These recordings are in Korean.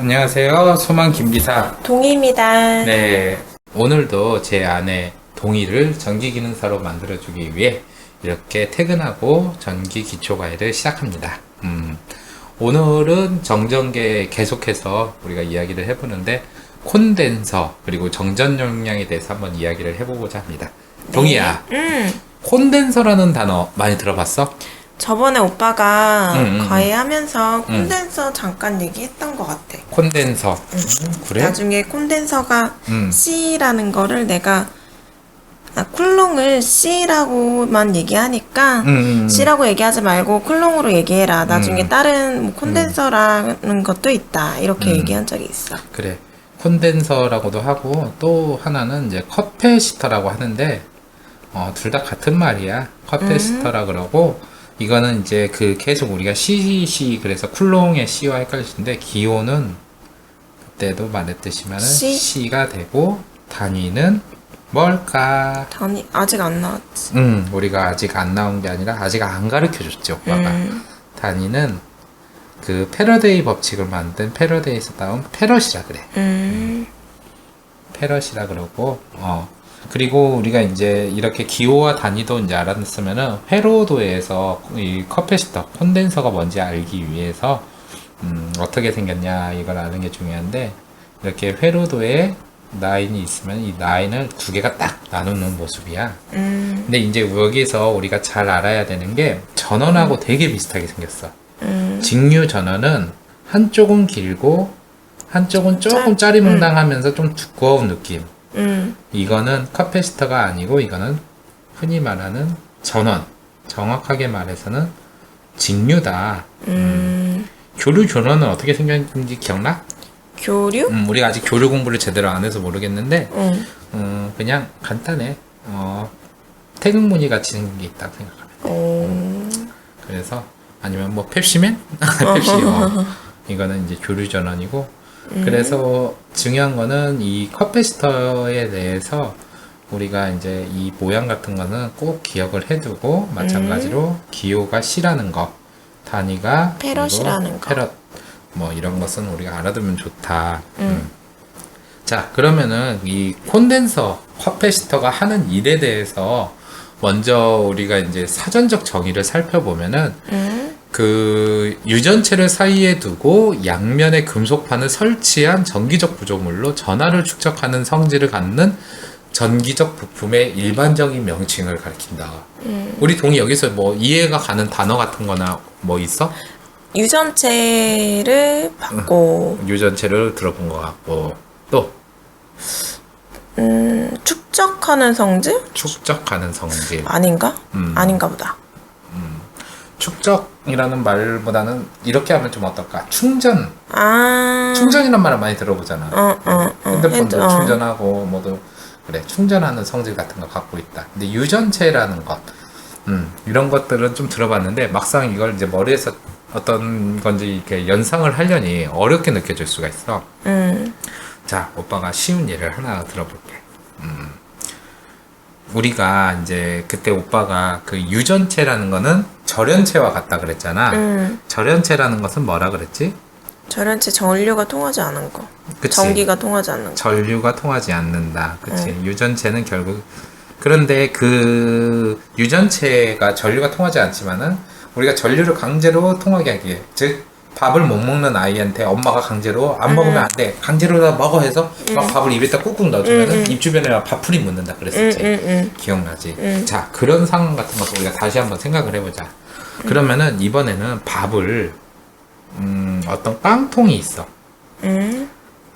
안녕하세요. 소망 김기사. 동희입니다. 네. 오늘도 제 아내 동희를 전기기능사로 만들어주기 위해 이렇게 퇴근하고 전기 기초과외를 시작합니다. 오늘은 정전계 계속해서 우리가 이야기를 해보는데 콘덴서 그리고 정전 용량에 대해서 한번 이야기를 해보고자 합니다. 동희야, 콘덴서라는 단어 많이 들어봤어? 저번에 오빠가 과외하면서 콘덴서 잠깐 얘기했던 것 같아. 콘덴서. 그래? 나중에 콘덴서가 음. C라는 거를 내가 쿨롱을 C라고만 얘기하니까 C라고 얘기하지 말고 쿨롱으로 얘기해라. 나중에 다른 뭐 콘덴서라는 것도 있다. 이렇게 얘기한 적이 있어. 그래. 콘덴서라고도 하고 또 하나는 이제 커패시터라고 하는데 둘 다 같은 말이야. 커패시터라 그러고 이거는 이제 그 계속 우리가 CC 그래서 쿨롱의 C와 헷갈리시는데 기호는 그때도 말했듯이면은 C? C가 되고 단위는 뭘까? 단위 아직 안 나왔지. 우리가 아직 안 나온 게 아니라 아직 안 가르쳐 줬지 오빠가. 단위는 그 패러데이 법칙을 만든 패러데이에서 나온 패럿이라 그래. 패럿이라 그러고 그리고 우리가 이제 이렇게 기호와 단위도 이제 알았으면은 회로도에서 이 커패시터 콘덴서가 뭔지 알기 위해서 어떻게 생겼냐 이걸 아는 게 중요한데 이렇게 회로도에 라인이 있으면 이 라인을 두 개가 딱 나누는 모습이야. 근데 이제 여기서 우리가 잘 알아야 되는 게 전원하고 되게 비슷하게 생겼어. 직류 전원은 한쪽은 길고 한쪽은 조금 짜리몽땅하면서 좀 두꺼운 느낌. 이거는 카패시터가 아니고 이거는 흔히 말하는 전원. 정확하게 말해서는 직류다. 교류 전원은 어떻게 생겼는지 기억나? 교류? 우리가 아직 교류 공부를 제대로 안 해서 모르겠는데 그냥 간단해. 태극 무늬 같이 생긴 게 있다고 생각하면. 그래서 아니면 뭐 펩시맨? 펩시. 이거는 이제 교류 전원이고. 그래서 중요한 거는 이 커패시터에 대해서 우리가 이제 이 모양 같은 거는 꼭 기억을 해두고 마찬가지로 기호가 C라는 거, 단위가 패럿이라는 거. 패럿 뭐 이런 것은 우리가 알아두면 좋다. 자, 그러면은 이 콘덴서 커패시터가 하는 일에 대해서 먼저 우리가 이제 사전적 정의를 살펴보면은 그 유전체를 사이에 두고 양면에 금속판을 설치한 전기적 구조물로 전하를 축적하는 성질을 갖는 전기적 부품의 일반적인 명칭을 가리킨다. 우리 동희 여기서 뭐 이해가 가는 단어 같은 거나 뭐 있어? 유전체를 받고 유전체를 들어본 것 같고 또 축적하는 성질? 축적하는 성질. 아닌가? 아닌가 보다. 축적이라는 말보다는 이렇게 하면 좀 어떨까? 충전. 아. 충전이란 말을 많이 들어보잖아. 핸드폰도 핸드- 충전하고 뭐도 그래 충전하는 성질 같은 거 갖고 있다. 근데 유전체라는 것, 이런 것들은 좀 들어봤는데 막상 이걸 이제 머리에서 어떤 건지 이렇게 연상을 하려니 어렵게 느껴질 수가 있어. 자, 오빠가 쉬운 예를 하나 들어볼게. 우리가 이제 그때 오빠가 그 유전체라는 거는 절연체와 같다 그랬잖아. 절연체라는 것은 뭐라 그랬지? 절연체 전류가 통하지 않은 거. 그치. 전기가 통하지 않는 거. 전류가 통하지 않는다. 그치. 유전체는 결국 그런데 그 유전체가 전류가 통하지 않지만은 우리가 전류를 강제로 통하게 하기 위해 즉 밥을 못 먹는 아이한테 엄마가 강제로 안 먹으면 안 돼. 강제로 다 먹어 해서 막 밥을 입에다 꾹꾹 넣어주면은 입 주변에 밥풀이 묻는다 그랬었지. 기억나지? 자, 그런 상황 같은 것도 우리가 다시 한번 생각을 해보자. 그러면은 이번에는 밥을 어떤 깡통이 있어.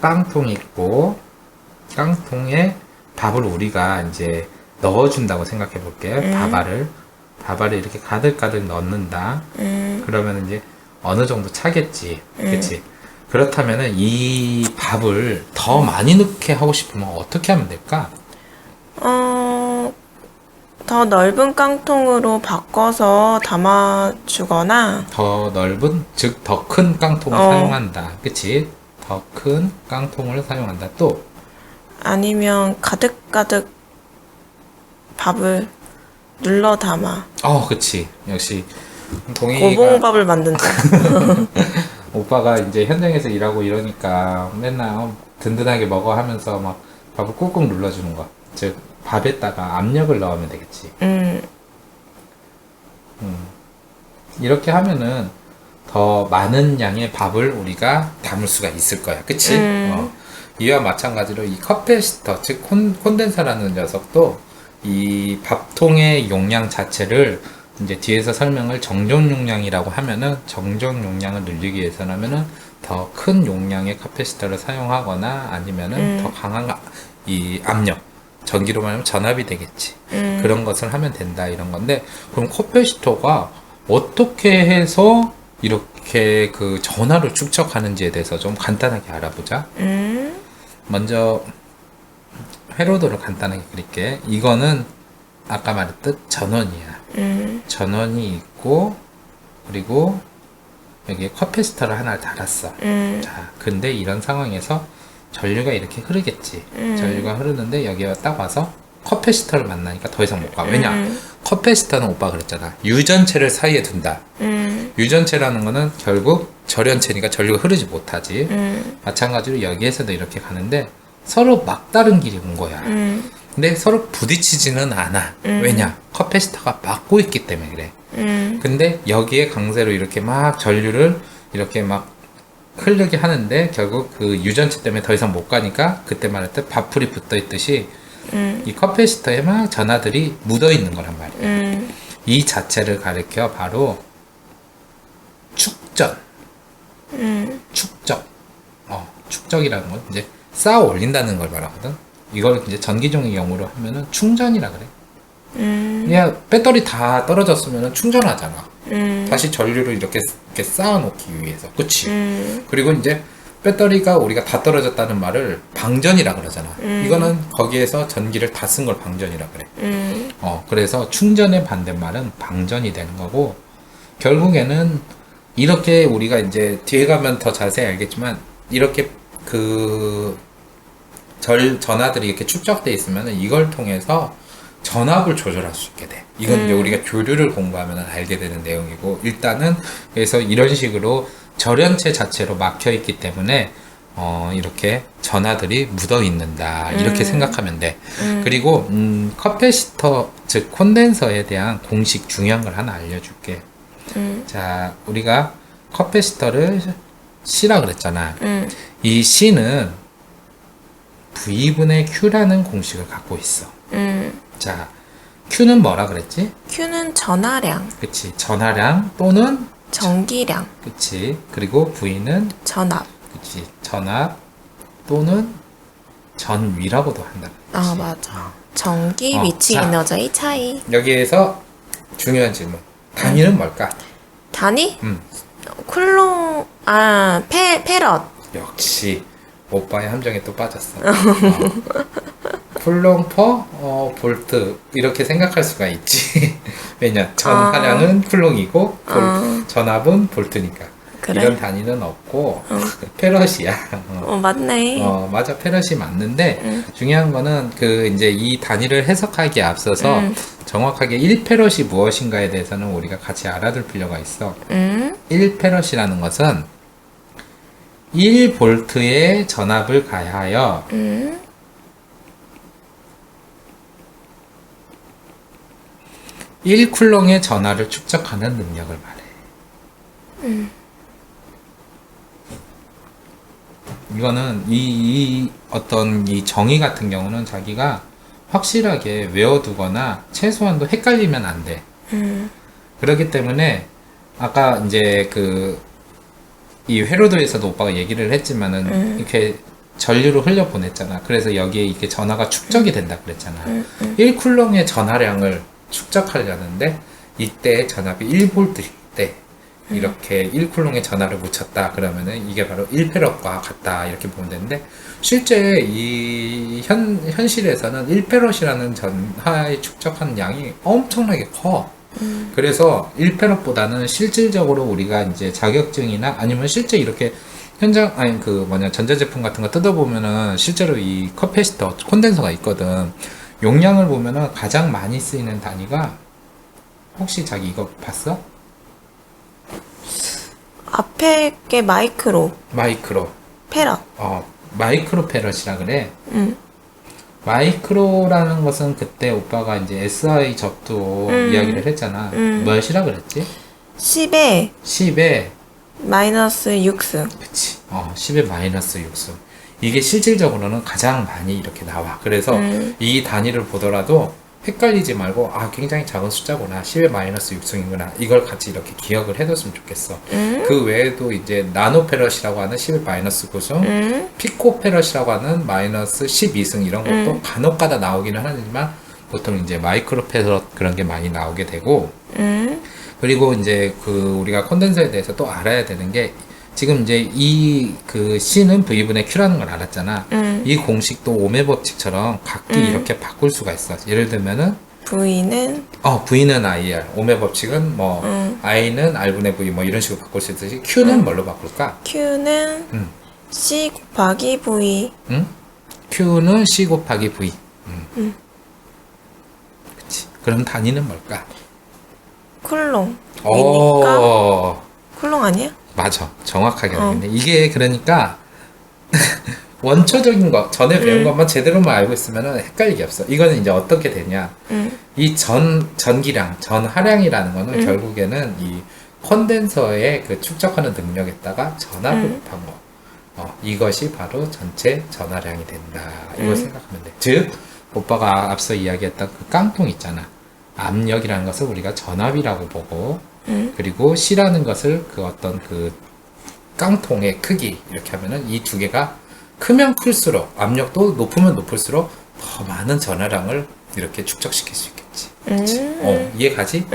깡통이 있고 깡통에 밥을 우리가 이제 넣어준다고 생각해 볼게. 밥알을 이렇게 가득가득 넣는다. 그러면 이제 어느 정도 차겠지. 그치? 그렇다면은 이 밥을 더 많이 넣게 하고 싶으면 어떻게 하면 될까? 더 넓은 깡통으로 바꿔서 담아주거나, 더 넓은, 즉 더 큰 깡통을 사용한다. 그치? 더 큰 깡통을 사용한다. 또 아니면 가득가득 밥을 눌러 담아. 그치. 역시 동의가 고봉밥을 만든다. 오빠가 이제 현장에서 일하고 이러니까 맨날 든든하게 먹어 하면서 막 밥을 꾹꾹 눌러주는 거. 즉 밥에다가 압력을 넣으면 되겠지. 이렇게 하면은 더 많은 양의 밥을 우리가 담을 수가 있을 거야. 그치? 이와 마찬가지로 이 컵페시터, 즉 콘덴서라는 녀석도 이 밥통의 용량 자체를 이제 뒤에서 설명을 정정 용량이라고 하면은 정정 용량을 늘리기 위해서라면은 더 큰 용량의 카패시터를 사용하거나 아니면은 더 강한 이 압력, 전기로 말하면 전압이 되겠지. 그런 것을 하면 된다 이런 건데, 그럼 카패시터가 어떻게 해서 이렇게 그 전압을 축적하는지에 대해서 좀 간단하게 알아보자. 먼저 회로도를 간단하게 그릴게. 이거는 아까 말했듯 전원이야. 전원이 있고, 그리고 여기에 카패시터를 하나를 달았어. 자, 근데 이런 상황에서 전류가 이렇게 흐르겠지. 전류가 흐르는데 여기에 딱 와서 카패시터를 만나니까 더 이상 못 가. 왜냐? 카패시터는 오빠가 그랬잖아. 유전체를 사이에 둔다. 유전체라는 거는 결국 절연체니까 전류가 흐르지 못하지. 마찬가지로 여기에서도 이렇게 가는데 서로 막다른 길이 온 거야. 근데 서로 부딪히지는 않아. 왜냐? 카패시터가 막고 있기 때문에 그래. 근데 여기에 강세로 이렇게 막 전류를 이렇게 막 흐르게 하는데 결국 그 유전체 때문에 더 이상 못 가니까 그때 말했듯 밥풀이 붙어 있듯이 이 카패시터에 막 전하들이 묻어 있는 거란 말이야. 이 자체를 가리켜 바로 축전. 축적. 축적이라는 건 이제 쌓아 올린다는 걸 말하거든. 이걸 이제 전기종의 용어로 하면은 충전이라 그래. 그냥 배터리 다 떨어졌으면 충전하잖아. 다시 전류를 이렇게 쌓아놓기 위해서. 그치? 그리고 이제 배터리가 우리가 다 떨어졌다는 말을 방전이라 그러잖아. 이거는 거기에서 전기를 다 쓴 걸 방전이라 그래. 그래서 충전의 반대말은 방전이 되는 거고, 결국에는 이렇게 우리가 이제 뒤에 가면 더 자세히 알겠지만, 이렇게 그 전하들이 이렇게 축적돼 있으면 이걸 통해서 전압을 조절할 수 있게 돼. 이건 이제 우리가 교류를 공부하면 알게 되는 내용이고, 일단은 그래서 이런 식으로 절연체 자체로 막혀 있기 때문에 이렇게 전하들이 묻어 있는다 이렇게 생각하면 돼. 그리고 카패시터 즉 콘덴서에 대한 공식 중요한 걸 하나 알려줄게. 자, 우리가 카패시터를 C라 그랬잖아. 이 C는 V분의 Q라는 공식을 갖고 있어. 자, Q는 뭐라 그랬지? Q는 전하량, 그치, 전하량 또는 전기량, 그치. 그리고 V는 전압. 그치, 전압 또는 전위라고도 한다. 아, 맞아. 전기, 위치, 자. 에너지의 차이. 여기에서 중요한 질문. 단위는 뭘까? 단위? 음. 쿨롱, 페럿. 역시 오빠의 함정에 또 빠졌어. 쿨롱 퍼 볼트 이렇게 생각할 수가 있지. 왜냐? 전하량은 쿨롱이고 전압은 볼트니까. 그래? 이런 단위는 없고 페럿이야. 맞네. 맞아. 페럿이 맞는데 중요한 거는 그 이제 이 단위를 해석하기에 앞서서 정확하게 1페럿이 무엇인가에 대해서는 우리가 같이 알아둘 필요가 있어. 1페럿이라는 것은 1볼트의 전압을 가하여 1쿨롱의 전하를 축적하는 능력을 말해. 이거는 이 어떤 이 정의 같은 경우는 자기가 확실하게 외워두거나 최소한도 헷갈리면 안 돼. 그렇기 때문에 아까 이제 이 회로도에서도 오빠가 얘기를 했지만은 이렇게 전류를 흘려 보냈잖아. 그래서 여기에 이렇게 전하가 축적이 된다 그랬잖아. 1쿨롱의 전하량을 축적하려는데 이때 전압이 1볼트일 때 이렇게 1쿨롱의 전하를 묻혔다 그러면은 이게 바로 1페럿과 같다 이렇게 보면 되는데, 실제 이 현실에서는 1페럿이라는 전하의 축적한 양이 엄청나게 커. 그래서 1페럿보다는 실질적으로 우리가 이제 자격증이나 아니면 실제 이렇게 전자제품 같은 거 뜯어보면은 실제로 이 카패시터, 콘덴서가 있거든. 용량을 보면은 가장 많이 쓰이는 단위가, 혹시 자기 이거 봤어? 앞에 게 마이크로 페럿. 마이크로 패럿이라 그래. 응. 마이크로라는 것은 그때 오빠가 이제 SI 접두 이야기를 했잖아. 몇이라 그랬지? 10에 10에 마이너스 6승. 그치. 10의 마이너스 6승. 이게 실질적으로는 가장 많이 이렇게 나와. 그래서 이 단위를 보더라도 헷갈리지 말고, 굉장히 작은 숫자구나. 10의 마이너스 6승이구나. 이걸 같이 이렇게 기억을 해뒀으면 좋겠어. 그 외에도 이제 나노페럿이라고 하는 10의 마이너스 9승, 피코페럿이라고 하는 마이너스 12승 이런 것도 간혹가다 나오기는 하지만 보통 이제 마이크로페럿 그런 게 많이 나오게 되고, 그리고 이제 우리가 콘덴서에 대해서 또 알아야 되는 게, 지금 이제 그 C는 V분의 Q라는 걸 알았잖아. 이 공식도 오메 법칙처럼 각기 이렇게 바꿀 수가 있어. 예를 들면은 V는 V는 IR, 오메 법칙은 I는 R분의 V 이런 식으로 바꿀 수 있듯이 Q는 뭘로 바꿀까? Q는 C 곱하기 V. Q는 C 곱하기 V. 그치. 그럼 단위는 뭘까? 쿨롱. 오, 쿨롱 아니야? 맞아. 정확하게 알겠네. 이게 그러니까 원초적인 거, 전에 배운 것만 제대로만 알고 있으면 헷갈리게 없어. 이거는 이제 어떻게 되냐. 이 전기량, 전하량이라는 거는 결국에는 이 콘덴서의 그 축적하는 능력에다가 전압을 곱한 거. 이것이 바로 전체 전하량이 된다. 이걸 생각하면 돼. 즉, 오빠가 앞서 이야기했던 그 깡통 있잖아. 압력이라는 것을 우리가 전압이라고 보고, 그리고 C라는 것을 그 어떤 그 깡통의 크기 이렇게 하면은 이 두 개가 크면 클수록 압력도 높으면 높을수록 더 많은 전하량을 이렇게 축적시킬 수 있겠지. 그치? 이해가지?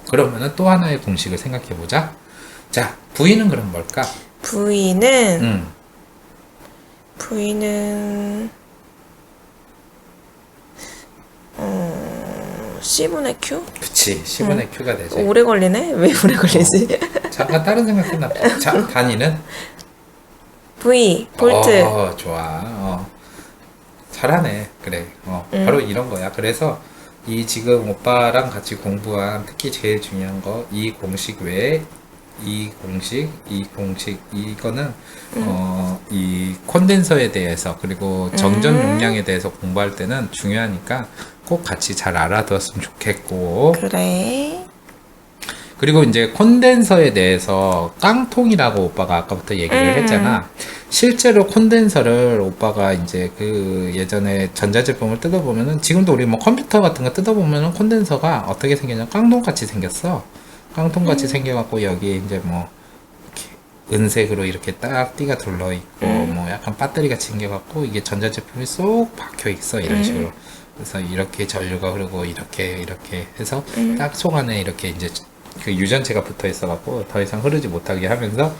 그러면은 또 하나의 공식을 생각해 보자. 자, V는 그럼 뭘까? V는 C분의 Q? 그치, C분의 Q가 되지. 오래 걸리네? 왜 오래 걸리지? 잠깐 다른 생각 끝납시다. 자, 단위는? V, 볼트. 좋아. 잘하네. 그래. 바로 이런 거야. 그래서 이 지금 오빠랑 같이 공부한 특히 제일 중요한 거, 이 공식 외에 이 공식, 이거는 이 콘덴서에 대해서 그리고 정전 용량에 대해서 공부할 때는 중요하니까 꼭 같이 잘 알아두었으면 좋겠고. 그래. 그리고 이제 콘덴서에 대해서 깡통이라고 오빠가 아까부터 얘기를 했잖아. 실제로 콘덴서를 오빠가 이제 그 예전에 전자제품을 뜯어보면은, 지금도 우리 뭐 컴퓨터 같은 거 뜯어보면은 콘덴서가 어떻게 생겼냐, 깡통같이 생겼어. 깡통같이 생겨갖고 여기에 이제 뭐 이렇게 은색으로 이렇게 딱 띠가 둘러있고 뭐 약간 배터리같이 생겨갖고 이게 전자제품이 쏙 박혀있어. 이런 식으로. 그래서 이렇게 전류가 흐르고 이렇게 해서 딱 속 안에 이렇게 이제 그 유전체가 붙어 있어갖고 더 이상 흐르지 못하게 하면서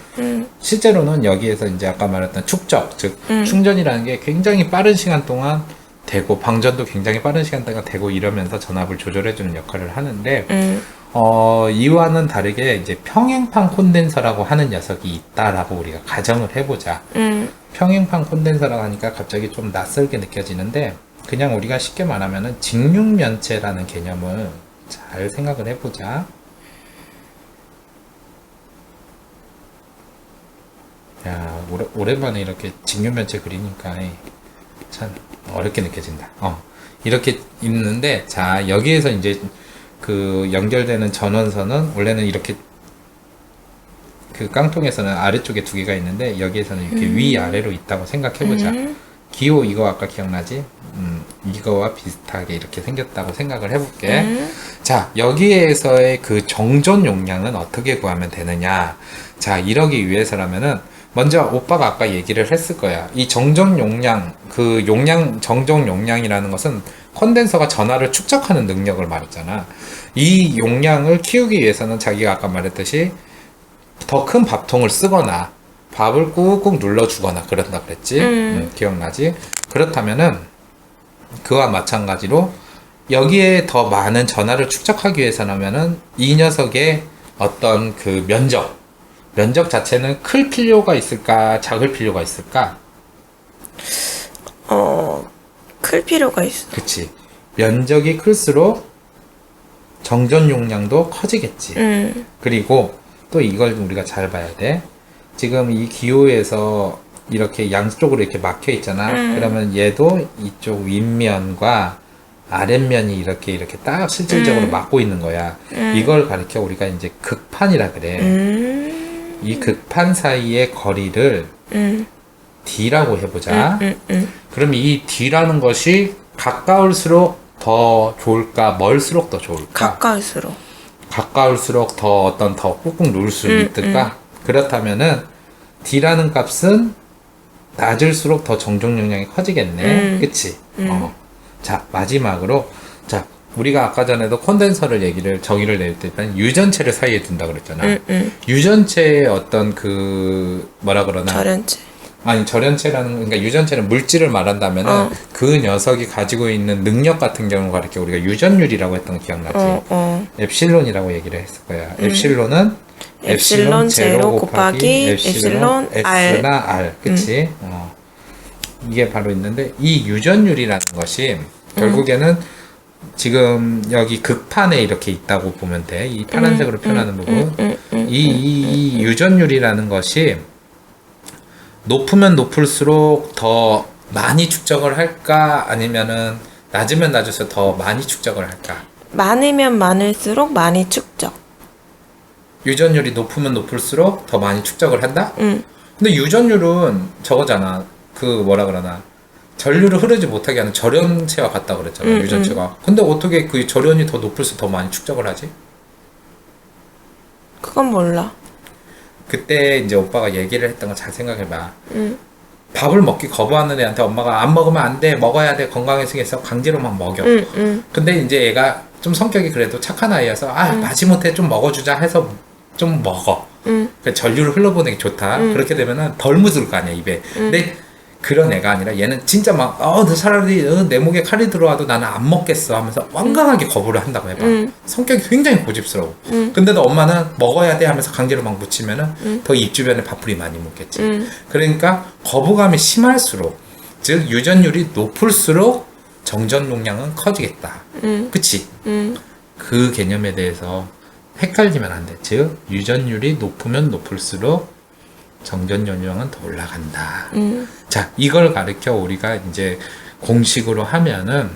실제로는 여기에서 이제 아까 말했던 축적, 즉 충전이라는 게 굉장히 빠른 시간 동안 되고 방전도 굉장히 빠른 시간 동안 되고 이러면서 전압을 조절해주는 역할을 하는데 이와는 다르게 이제 평행판 콘덴서라고 하는 녀석이 있다라고 우리가 가정을 해보자. 평행판 콘덴서라고 하니까 갑자기 좀 낯설게 느껴지는데, 그냥 우리가 쉽게 말하면은 직육면체라는 개념을 잘 생각을 해보자. 야, 오랜만에 이렇게 직육면체 그리니까 참 어렵게 느껴진다. 이렇게 있는데, 자, 여기에서 이제 그 연결되는 전원선은 원래는 이렇게 그 깡통에서는 아래쪽에 두 개가 있는데 여기에서는 이렇게 위아래로 있다고 생각해보자. 기호 이거 아까 기억나지? 이거와 비슷하게 이렇게 생겼다고 생각을 해볼게. 자, 여기에서의 그 정전 용량은 어떻게 구하면 되느냐? 자, 이러기 위해서라면은 먼저 오빠가 아까 얘기를 했을 거야. 이 정전 용량, 그 용량, 정전 용량이라는 것은 콘덴서가 전하를 축적하는 능력을 말했잖아. 이 용량을 키우기 위해서는 자기가 아까 말했듯이 더 큰 밥통을 쓰거나 밥을 꾹꾹 눌러주거나 그런다 그랬지? 기억나지? 그렇다면은 그와 마찬가지로 여기에 더 많은 전하를 축적하기 위해서라면은 이 녀석의 어떤 그 면적 자체는 클 필요가 있을까, 작을 필요가 있을까? 클 필요가 있어. 그치. 면적이 클수록 정전 용량도 커지겠지. 그리고 또 이걸 우리가 잘 봐야 돼. 지금 이 기호에서 이렇게 양쪽으로 이렇게 막혀 있잖아. 그러면 얘도 이쪽 윗면과 아랫면이 이렇게 딱 실질적으로 막고 있는 거야. 이걸 가리켜 우리가 이제 극판이라 그래. 이 극판 사이의 거리를 D라고 해보자. 그럼 이 D라는 것이 가까울수록 더 좋을까? 멀수록 더 좋을까? 가까울수록. 가까울수록 더 꾹꾹 누를 수 있을까? 그렇다면은 D라는 값은 낮을수록 더 정적 용량이 커지겠네. 그치? 자, 마지막으로. 자, 우리가 아까 전에도 콘덴서를 정의를 낼 때 일단 유전체를 사이에 둔다 그랬잖아. 유전체의 어떤 뭐라 그러나? 절연체. 아니, 그러니까 유전체는 물질을 말한다면은 그 녀석이 가지고 있는 능력 같은 경우가 이렇게 우리가 유전율이라고 했던 거 기억나지? 엡실론이라고 얘기를 했을 거야. 엡실론은 엡실론 제로 곱하기 엡실론 S나 R. 그치? 이게 바로 있는데, 이 유전율이라는 것이 결국에는 지금 여기 극판에 이렇게 있다고 보면 돼. 이 파란색으로 표현하는 부분. 이 유전율이라는 것이 높으면 높을수록 더 많이 축적을 할까? 아니면은 낮으면 낮을수록 더 많이 축적을 할까? 많으면 많을수록 많이 축적. 유전율이 높으면 높을수록 더 많이 축적을 한다? 응. 근데 유전율은 저거잖아. 뭐라 그러나. 전류를 흐르지 못하게 하는 절연체와 같다 그랬잖아. 유전체가. 근데 어떻게 그 절연이 더 높을수록 더 많이 축적을 하지? 그건 몰라. 그때 이제 오빠가 얘기를 했던 거 잘 생각해봐. 밥을 먹기 거부하는 애한테 엄마가 안 먹으면 안 돼, 먹어야 돼, 건강해지겠어 강제로 막 먹여. 근데 이제 얘가 좀 성격이 그래도 착한 아이여서 마지못해 좀 먹어주자 해서 좀 먹어. 그러니까 전류를 흘러보내기 좋다. 그렇게 되면은 덜 묻을 거 아니야 입에. 근데 그런 애가 아니라 얘는 진짜 막 너 차라리 내 목에 칼이 들어와도 나는 안 먹겠어 하면서 완강하게 거부를 한다고 해봐. 성격이 굉장히 고집스러워. 근데도 엄마는 먹어야 돼 하면서 강제로 막 묻히면은 더 입 주변에 밥풀이 많이 묻겠지. 그러니까 거부감이 심할수록, 즉 유전율이 높을수록 정전 용량은 커지겠다. 그치? 그 개념에 대해서 헷갈리면 안 돼. 즉 유전율이 높으면 높을수록 정전 용량은 더 올라간다. 자, 이걸 가르쳐 우리가 이제 공식으로 하면은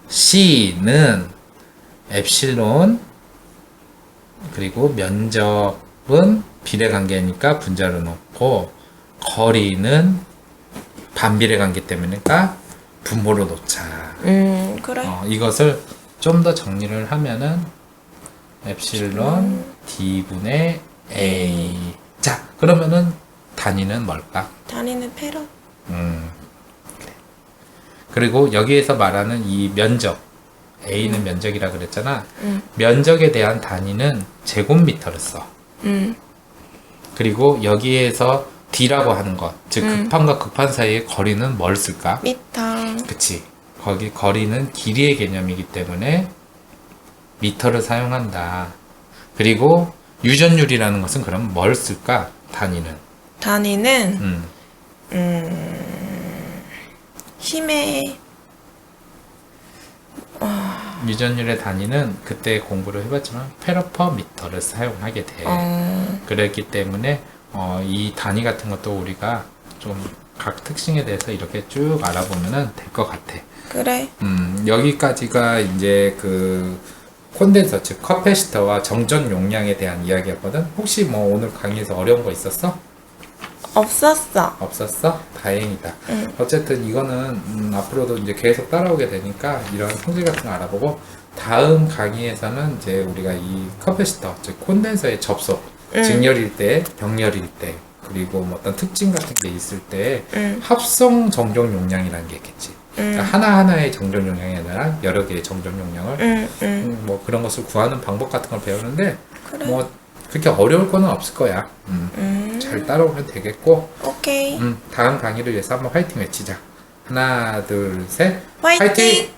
C는 엡실론 그리고 면적은 비례관계니까 분자로 놓고 거리는 반비례관계 때문이니까 분모로 놓자. 그래. 이것을 좀 더 정리를 하면은 엡실론 D분의 A. 자, 그러면은 단위는 뭘까? 단위는 페럿. 그래. 그리고 여기에서 말하는 이 면적, A는 면적이라 그랬잖아. 면적에 대한 단위는 제곱미터를 써. 그리고 여기에서 D라고 하는 것, 즉 극판과 극판 사이의 거리는 뭘 쓸까? 미터. 그치. 거기 거리는 길이의 개념이기 때문에 미터를 사용한다. 그리고 유전율이라는 것은 그럼 뭘 쓸까? 단위는 힘의 유전율의 단위는 그때 공부를 해봤지만 페러퍼미터를 사용하게 돼. 그랬기 때문에 이 단위 같은 것도 우리가 좀 각 특징에 대해서 이렇게 쭉 알아보면 될 것 같아. 그래. 여기까지가 이제 콘덴서, 즉 커패시터와 정전 용량에 대한 이야기였거든. 혹시 뭐 오늘 강의에서 어려운 거 있었어? 없었어. 없었어? 다행이다. 어쨌든 이거는 앞으로도 이제 계속 따라오게 되니까 이런 성질 같은 거 알아보고, 다음 강의에서는 이제 우리가 이 커패시터, 즉 콘덴서의 접속, 직열일 때, 병렬일 때, 그리고 뭐 어떤 특징 같은 게 있을 때 합성 정전 용량이라는 게 있겠지. 그러니까 하나하나의 정전 용량이 아니라 여러 개의 정전 용량을 뭐 그런 것을 구하는 방법 같은 걸 배우는데, 그래. 뭐 그렇게 어려울 거는 없을 거야. 잘 따라오면 되겠고. 오케이. 다음 강의를 위해서 한번 화이팅 외치자. 하나, 둘, 셋. 화이팅!